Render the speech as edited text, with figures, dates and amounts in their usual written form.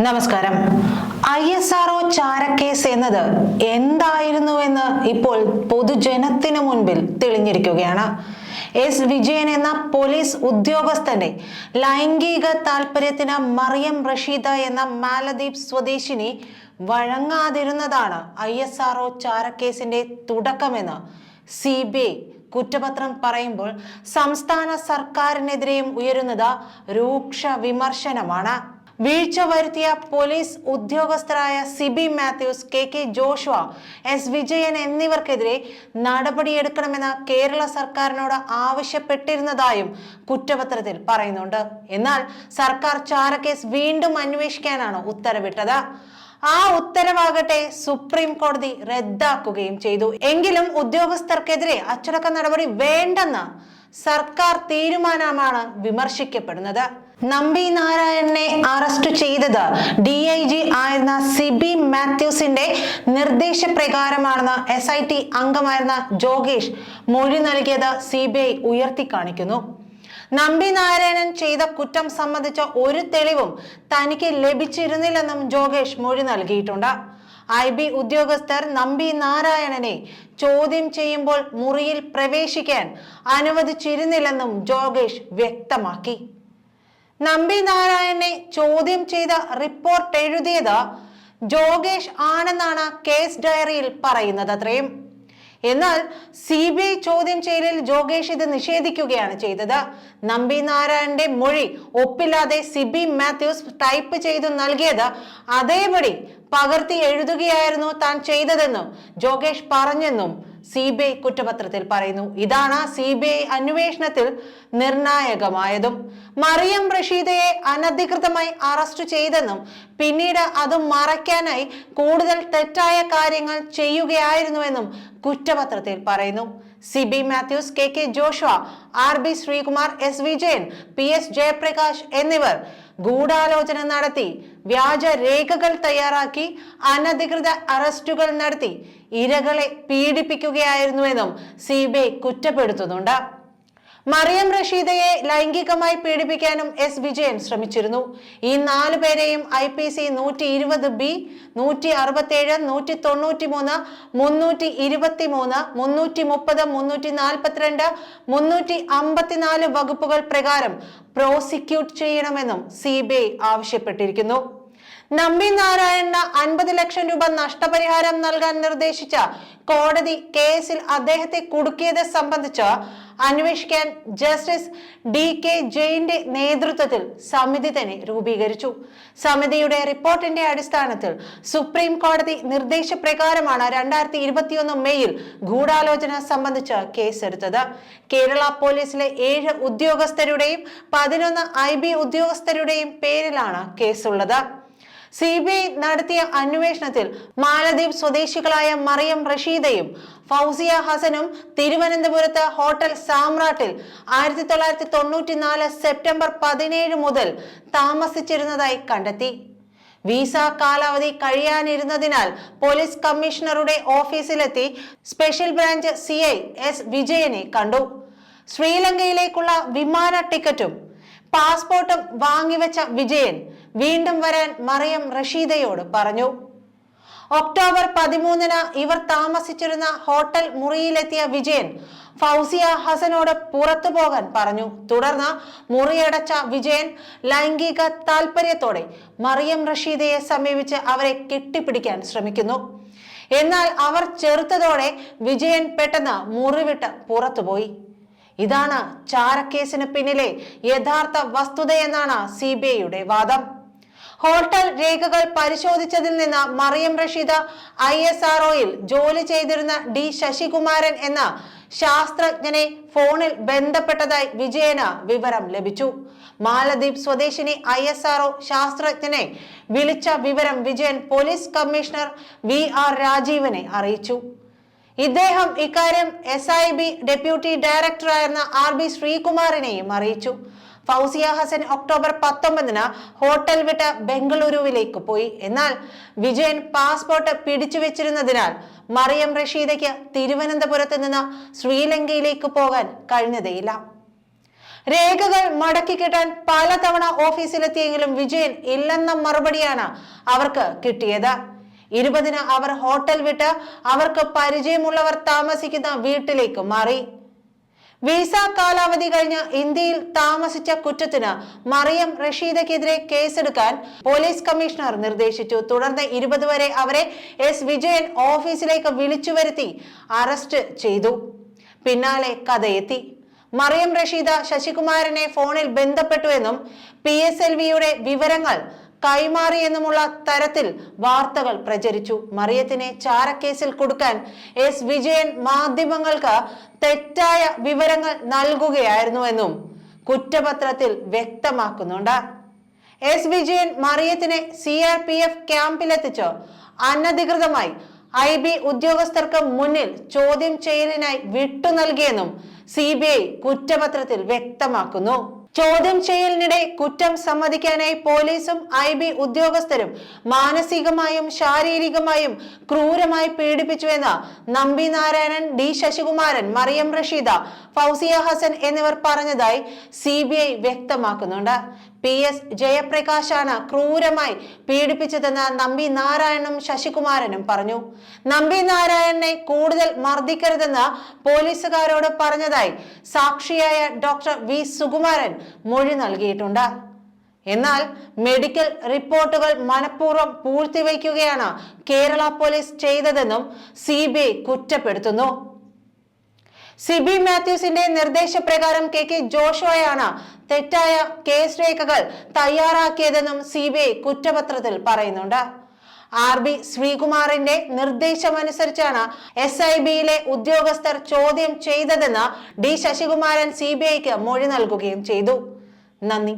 നമസ്കാരം. ISRO ചാരക്കേസ് എന്നത് എന്തായിരുന്നുവെന്ന് ഇപ്പോൾ പൊതുജനത്തിനു മുൻപിൽ തെളിഞ്ഞിരിക്കുകയാണ്. എസ് വിജയൻ എന്ന പോലീസ് ഉദ്യോഗസ്ഥന്റെ ലൈംഗിക താല്പര്യത്തിന് മറിയം റഷീദ എന്ന മാലദ്വീപ് സ്വദേശിനി വഴങ്ങാതിരുന്നതാണ് ISRO ചാരക്കേസിന്റെ തുടക്കമെന്ന് CBI കുറ്റപത്രം പറയുമ്പോൾ സംസ്ഥാന സർക്കാരിനെതിരെയും ഉയരുന്നത് രൂക്ഷ വിമർശനമാണ്. വീഴ്ച വരുത്തിയ പോലീസ് ഉദ്യോഗസ്ഥരായ സിബി മാത്യൂസ്, KK ജോഷുവ, എസ് വിജയൻ എന്നിവർക്കെതിരെ നടപടിയെടുക്കണമെന്ന് കേരള സർക്കാരിനോട് ആവശ്യപ്പെട്ടിരുന്നതായും കുറ്റപത്രത്തിൽ പറയുന്നുണ്ട്. എന്നാൽ സർക്കാർ ചാരക്കേസ് വീണ്ടും അന്വേഷിക്കാനാണ് ഉത്തരവിട്ടത്. ആ ഉത്തരവാകട്ടെ സുപ്രീം കോടതി റദ്ദാക്കുകയും ചെയ്തു. എങ്കിലും ഉദ്യോഗസ്ഥർക്കെതിരെ അച്ചടക്ക നടപടി വേണ്ടെന്ന് സർക്കാർ തീരുമാനമാണ് വിമർശിക്കപ്പെടുന്നത്. നമ്പി നാരായണനെ അറസ്റ്റ് ചെയ്തത് DIG ആയിരുന്ന സിബി മാത്യൂസിന്റെ നിർദ്ദേശപ്രകാരമാണെന്ന് SIT അംഗമായിരുന്ന ജോഗേഷ് മൊഴി നൽകിയത് CBI ഉയർത്തിക്കാണിക്കുന്നു. നമ്പി നാരായണൻ ചെയ്ത കുറ്റം സംബന്ധിച്ച ഒരു തെളിവും തനിക്ക് ലഭിച്ചിരുന്നില്ലെന്നും ജോഗേഷ് മൊഴി നൽകിയിട്ടുണ്ട്. IB ഉദ്യോഗസ്ഥർ നമ്പി നാരായണനെ ചോദ്യം ചെയ്യുമ്പോൾ മുറിയിൽ പ്രവേശിക്കാൻ അനുവദിച്ചിരുന്നില്ലെന്നും ജോഗേഷ് വ്യക്തമാക്കി. നമ്പി നാരായണനെ ചോദ്യം ചെയ്ത റിപ്പോർട്ട് എഴുതിയത് ജോഗേഷ് ആണെന്നാണ് കേസ് ഡയറിയിൽ പറയുന്നത് അത്രയും. എന്നാൽ CBI ചോദ്യം ചെയ്യലിൽ ജോഗേഷ് ഇത് നിഷേധിക്കുകയാണ് ചെയ്തത്. നമ്പി നാരായണന്റെ മൊഴി ഒപ്പില്ലാതെ സിബി മാത്യൂസ് ടൈപ്പ് ചെയ്തു നൽകിയത് അതേപടി പകർത്തി എഴുതുകയായിരുന്നു താൻ ചെയ്തതെന്നും ജോഗേഷ് പറഞ്ഞെന്നും CBI കുറ്റപത്രത്തിൽ പറയുന്നു. ഇതാണ് CBI അന്വേഷണത്തിൽ നിർണായകമായതും. മറിയം റഷീദയെ അനധികൃതമായി അറസ്റ്റ് ചെയ്തെന്നും പിന്നീട് അത് മറയ്ക്കാനായി കൂടുതൽ തെറ്റായ കാര്യങ്ങൾ ചെയ്യുകയായിരുന്നുവെന്നും കുറ്റപത്രത്തിൽ പറയുന്നു. Sibi Mathews, KK Joshua, RB Sreekumar, S Vijayan, PS Jayaprakash എന്നിവർ ഗൂഢാലോചന നടത്തി വ്യാജ രേഖകൾ തയ്യാറാക്കി അനധികൃത അറസ്റ്റുകൾ നടത്തി ഇരകളെ പീഡിപ്പിക്കുകയായിരുന്നുവെന്നും CBI കുറ്റപ്പെടുത്തുന്നുണ്ട്. മറിയം റഷീദയെ ലൈംഗികമായി പീഡിപ്പിക്കാനും S വിജയൻ ശ്രമിച്ചിരുന്നു. ഈ 4 പേരെയും IPC 120B, 167, 193, 323, 330, 342, 354 വകുപ്പുകൾ പ്രകാരം പ്രോസിക്യൂട്ട് ചെയ്യണമെന്നും CBI ആവശ്യപ്പെട്ടിരിക്കുന്നു. നമ്പി നാരായണന് 50 ലക്ഷം രൂപ നഷ്ടപരിഹാരം നൽകാൻ നിർദ്ദേശിച്ച കോടതി കേസിൽ അദ്ദേഹത്തെ കുടുക്കിയത് സംബന്ധിച്ച് അന്വേഷിക്കാൻ ജസ്റ്റിസ് DK ജെയിന്റെ നേതൃത്വത്തിൽ സമിതി തന്നെ രൂപീകരിച്ചു. സമിതിയുടെ റിപ്പോർട്ടിന്റെ അടിസ്ഥാനത്തിൽ സുപ്രീം കോടതി നിർദ്ദേശപ്രകാരമാണ് 2021 മെയ്യിൽ ഗൂഢാലോചന സംബന്ധിച്ച് കേസെടുത്തത്. കേരള പോലീസിലെ 7 ഉദ്യോഗസ്ഥരുടെയും 11 IB ഉദ്യോഗസ്ഥരുടെയും പേരിലാണ് കേസുള്ളത്. CBI നടത്തിയ അന്വേഷണത്തിൽ മാലദ്വീപ് സ്വദേശികളായ മറിയം റഷീദയും ഫൗസിയ ഹസനും തിരുവനന്തപുരത്ത് ഹോട്ടൽ സാമ്രാട്ടിൽ 1994 സെപ്റ്റംബർ 17 മുതൽ താമസിച്ചിരുന്നതായി കണ്ടെത്തി. വിസ കാലാവധി കഴിയാനിരുന്നതിനാൽ പോലീസ് കമ്മീഷണറുടെ ഓഫീസിലെത്തി സ്പെഷ്യൽ ബ്രാഞ്ച് CI S വിജയനെ കണ്ടു. ശ്രീലങ്കയിലേക്കുള്ള വിമാന ടിക്കറ്റും പാസ്പോർട്ടും വാങ്ങിവെച്ച വിജയൻ വീണ്ടും വരാൻ മറിയം റഷീദയോട് പറഞ്ഞു. ഒക്ടോബർ 13 ഇവർ താമസിച്ചിരുന്ന ഹോട്ടൽ മുറിയിലെത്തിയ വിജയൻ ഫൗസിയ ഹസനോട് പുറത്തു പോകാൻ പറഞ്ഞു. തുടർന്ന് മുറിയടച്ച വിജയൻ ലൈംഗിക താല്പര്യത്തോടെ മറിയം റഷീദയെ സമീപിച്ച് അവരെ കെട്ടിപ്പിടിക്കാൻ ശ്രമിക്കുന്നു. എന്നാൽ അവർ ചെറുത്തതോടെ വിജയൻ പെട്ടെന്ന് മുറിവിട്ട് പുറത്തുപോയി. ഇതാണ് ചാരക്കേസിന് പിന്നിലെ യഥാർത്ഥ വസ്തുതയെന്നാണ് CBIയുടെ വാദം. ഹോട്ടൽ രേഖകൾ പരിശോധിച്ചതിൽ നിന്ന് മറിയം റഷീദ ISROയിൽ ജോലി ചെയ്തിരുന്ന D ശശികുമാരൻ എന്ന ശാസ്ത്രജ്ഞനെ ഫോണിൽ ബന്ധപ്പെട്ടതായി വിജയന് വിവരം ലഭിച്ചു. മാലദ്വീപ് സ്വദേശിനി ISRO ശാസ്ത്രജ്ഞനെ വിളിച്ച വിവരം വിജയൻ പോലീസ് കമ്മീഷണർ VR രാജീവനെ അറിയിച്ചു. ഇദ്ദേഹം ഇക്കാര്യം SIB ഡെപ്യൂട്ടി ഡയറക്ടറായിരുന്ന RB ശ്രീകുമാറിനെയും അറിയിച്ചു. ഫൗസിയ ഹസൻ ഒക്ടോബർ 19 ഹോട്ടൽ വിട്ട് ബംഗളൂരുവിലേക്ക് പോയി. എന്നാൽ വിജയൻ പാസ്പോർട്ട് പിടിച്ചു വെച്ചിരുന്നതിനാൽ മറിയം റഷീദയ്ക്ക് തിരുവനന്തപുരത്ത് നിന്ന് ശ്രീലങ്കയിലേക്ക് പോകാൻ കഴിഞ്ഞതേയില്ല. രേഖകൾ മടക്കി കിട്ടാൻ പലതവണ ഓഫീസിലെത്തിയെങ്കിലും വിജയൻ ഇല്ലെന്ന മറുപടിയാണ് അവർക്ക് കിട്ടിയത്. 20-ന് അവർ ഹോട്ടൽ വിട്ട് അവർക്ക് പരിചയമുള്ളവർ താമസിക്കുന്ന വീട്ടിലേക്ക് മാറി. വിസ കാലാവധി കഴിഞ്ഞ് ഇന്ത്യയിൽ താമസിച്ച കുറ്റത്തിന് മറിയം റഷീദയ്ക്കെതിരെ കേസെടുക്കാൻ പോലീസ് കമ്മീഷണർ നിർദ്ദേശിച്ചു. തുടർന്ന് 20 വരെ അവരെ എസ് വിജയൻ ഓഫീസിലേക്ക് വിളിച്ചു വരുത്തി അറസ്റ്റ് ചെയ്തു. പിന്നാലെ കഥയെത്തി. മറിയം റഷീദ ശശികുമാരനെ ഫോണിൽ ബന്ധപ്പെട്ടുവെന്നും PSLVയുടെ വിവരങ്ങൾ കൈമാറിയെന്നുമുള്ള തരത്തിൽ വാർത്തകൾ പ്രചരിച്ചു. മറിയത്തിനെ ചാരക്കേസിൽ കൊടുക്കാൻ എസ് വിജയൻ മാധ്യമങ്ങൾക്ക് തെറ്റായ വിവരങ്ങൾ നൽകുകയായിരുന്നുവെന്നും കുറ്റപത്രത്തിൽ വ്യക്തമാക്കുന്നുണ്ട്. എസ് വിജയൻ മറിയത്തിനെ CRPF ക്യാമ്പിലെത്തിച്ച് അനധികൃതമായി IB ഉദ്യോഗസ്ഥർക്ക് മുന്നിൽ ചോദ്യം ചെയ്യലിനായി വിട്ടു നൽകിയെന്നും CBI കുറ്റപത്രത്തിൽ വ്യക്തമാക്കുന്നു. ചോദ്യം ചെയ്യലിനിടെ കുറ്റം സമ്മതിക്കാനായി പോലീസും IB ഉദ്യോഗസ്ഥരും മാനസികമായും ശാരീരികമായും ക്രൂരമായി പീഡിപ്പിച്ചുവെന്ന് നമ്പി നാരായണൻ, D ശശികുമാരൻ, മറിയം റഷീദ, ഫൗസിയ ഹസൻ എന്നിവർ പറഞ്ഞതായി CBI വ്യക്തമാക്കുന്നുണ്ട്. PS ജയപ്രകാശാണ് ക്രൂരമായി പീഡിപ്പിച്ചതെന്ന് നമ്പി നാരായണനും ശശികുമാരനും പറഞ്ഞു. നമ്പി നാരായണനെ കൂടുതൽ മർദ്ദിക്കരുതെന്ന് പോലീസുകാരോട് പറഞ്ഞതായി സാക്ഷിയായ ഡോക്ടർ V സുകുമാരൻ മൊഴി നൽകിയിട്ടുണ്ട്. എന്നാൽ മെഡിക്കൽ റിപ്പോർട്ടുകൾ മനഃപൂർവ്വം പൂഴ്ത്തിവെക്കുകയാണ് കേരള പോലീസ് ചെയ്തതെന്നും CBI കുറ്റപ്പെടുത്തുന്നു. സിബി മാത്യൂസിന്റെ നിർദ്ദേശപ്രകാരം KK ജോഷുവയാണ് തെറ്റായ കേസ് രേഖകൾ തയ്യാറാക്കിയതെന്നും CBI കുറ്റപത്രത്തിൽ പറയുന്നുണ്ട്. RB ശ്രീകുമാറിന്റെ നിർദ്ദേശമനുസരിച്ചാണ് SIBയിലെ ഉദ്യോഗസ്ഥർ ചോദ്യം ചെയ്തതെന്ന് D ശശികുമാരൻ CBIക്ക് മൊഴി നൽകുകയും ചെയ്തു. നന്ദി.